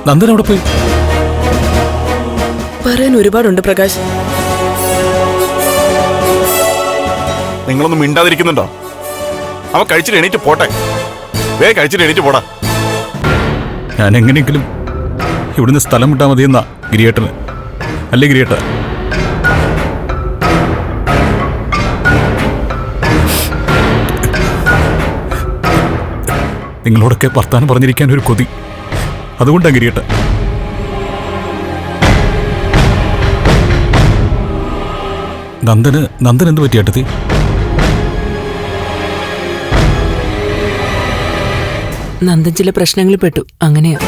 നന്ദൻ അവിടെ പോയി? പറയാൻ ഒരുപാടുണ്ട് പ്രകാശ്. നിങ്ങളൊന്നും മിണ്ടാതിരിക്കുന്നുണ്ടോ? അവ കഴിച്ചിട്ട് എണീറ്റ് പോട്ടെ. കഴിച്ചിട്ട് എണീറ്റ് പോടാ. ഞാൻ എങ്ങനെയെങ്കിലും ഇവിടുന്ന് സ്ഥലം വിട്ടാൽ മതിയെന്നാ ഗിരിയേട്ടന്. അല്ലേ ഗിരിയേട്ട? നിങ്ങളോടൊക്കെ വർത്താനം പറഞ്ഞിരിക്കാൻ ഒരു കൊതി, അതുകൊണ്ടാ ഗിരിയേട്ട. നന്ദൻ എന്ത് പറ്റി ഏട്ടത്തി? നന്ദൻ ചില പ്രശ്നങ്ങളിൽ പെട്ടു, അങ്ങനെയാ.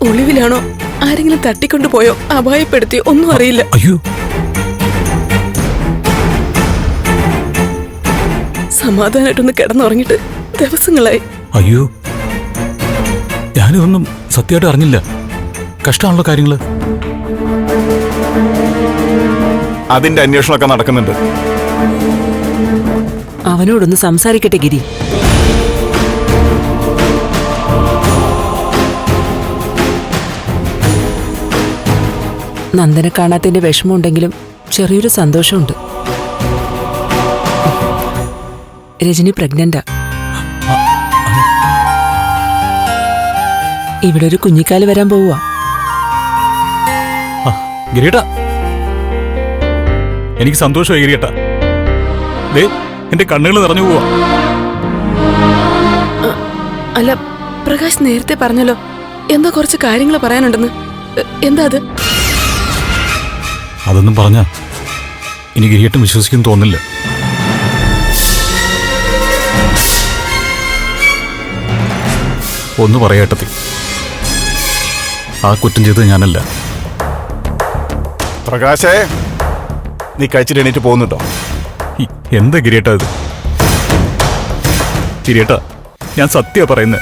ഒളിവിലാണോ? ആരെങ്കിലും തട്ടിക്കൊണ്ടുപോയോ? അപായപ്പെടുത്തിയോ? ഒന്നും അറിയില്ല. അയ്യോ, സമാധാനായിട്ടൊന്ന് കിടന്നുറങ്ങിട്ട് ദിവസങ്ങളായി. അയ്യോ, ഞാനിതൊന്നും സത്യമായിട്ട് അറിഞ്ഞില്ല. കഷ്ടമാണല്ലോ കാര്യങ്ങള്. അതിന്റെ അന്വേഷണമൊക്കെ നടക്കുന്നുണ്ട്. അവനോടൊന്ന് സംസാരിക്കട്ടെ ഗിരി. നന്ദനെ കാണാത്തതിന്റെ വിഷമമുണ്ടെങ്കിലും ചെറിയൊരു സന്തോഷമുണ്ട്. രജനി പ്രഗ്നന്റാ. ഇവിടെ ഒരു കുഞ്ഞിക്കാല് വരാൻ പോവുക. ഗിരിയേട്ടാ, എനിക്ക് സന്തോഷമായി ഗിരിയേട്ടാ. എന്റെ കണ്ണുകൾ നിറഞ്ഞു പോവാ. അല്ല, പ്രകാശ് നേരത്തെ പറഞ്ഞല്ലോ എന്തോ കുറച്ച് കാര്യങ്ങൾ പറയാനുണ്ടെന്ന്. എന്താ അത്? അതൊന്നും പറഞ്ഞാ ഇനി ഗിരിയേട്ടൻ വിശ്വസിക്കും തോന്നില്ല. ഒന്ന് പറയേട്ടത്തി, ആ കുറ്റം ചെയ്തത് ഞാനല്ല. പ്രകാശേ, നീ കഴിച്ചിട്ട് എണീറ്റ് പോകുന്നുണ്ടോ? എന്താ ഗിരിയേട്ടാ ഇത്? ഗിരിയേട്ടാ, ഞാൻ സത്യ പറയുന്നത്.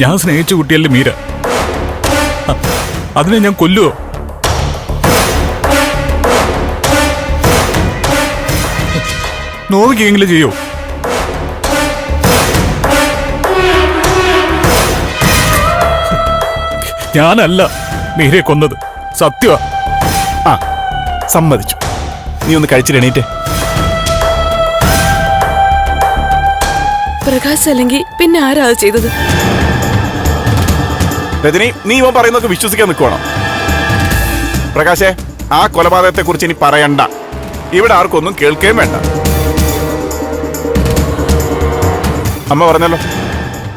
ഞാൻ സ്നേഹിച്ച കുട്ടിയല്ലേ മീര. അതിനെ ഞാൻ കൊല്ലുവോ? നോവിക്കെങ്കിലും ചെയ്യോ? ഞാനല്ല മീരയെ കൊന്നത്, സത്യമാ. ആ, സമ്മതിച്ചു. നീ ഒന്ന് കഴിച്ചിട്ട് എണീറ്റേ. പ്രകാശ് അല്ലെങ്കിൽ പിന്നെ ആരാ അത് ചെയ്തത്? രജനി, നീ ഇവൻ പറയുന്നതൊക്കെ വിശ്വസിക്കാൻ നിൽക്കുവാണോ? പ്രകാശേ, ആ കൊലപാതകത്തെ കുറിച്ച് ഇനി പറയണ്ട. ഇവിടെ ആർക്കൊന്നും കേൾക്കുകയും വേണ്ട. അമ്മ പറഞ്ഞല്ലോ,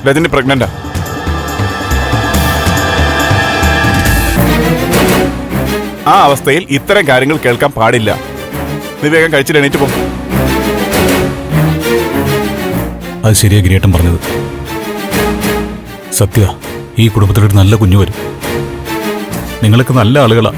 രജനി പ്രഗ്നന്റാ. ആ അവസ്ഥയിൽ ഇത്തരം കാര്യങ്ങൾ കേൾക്കാൻ പാടില്ല. നീ വേഗം കഴിച്ചിട്ട് എണീറ്റ് പോകും. അത് ശരിയാ ഗിരിയേട്ടൻ പറഞ്ഞത്. സത്യ, ഈ കുടുംബത്തിലൊരു നല്ല കുഞ്ഞു വരും. നിങ്ങളൊക്കെ നല്ല ആളുകളാ.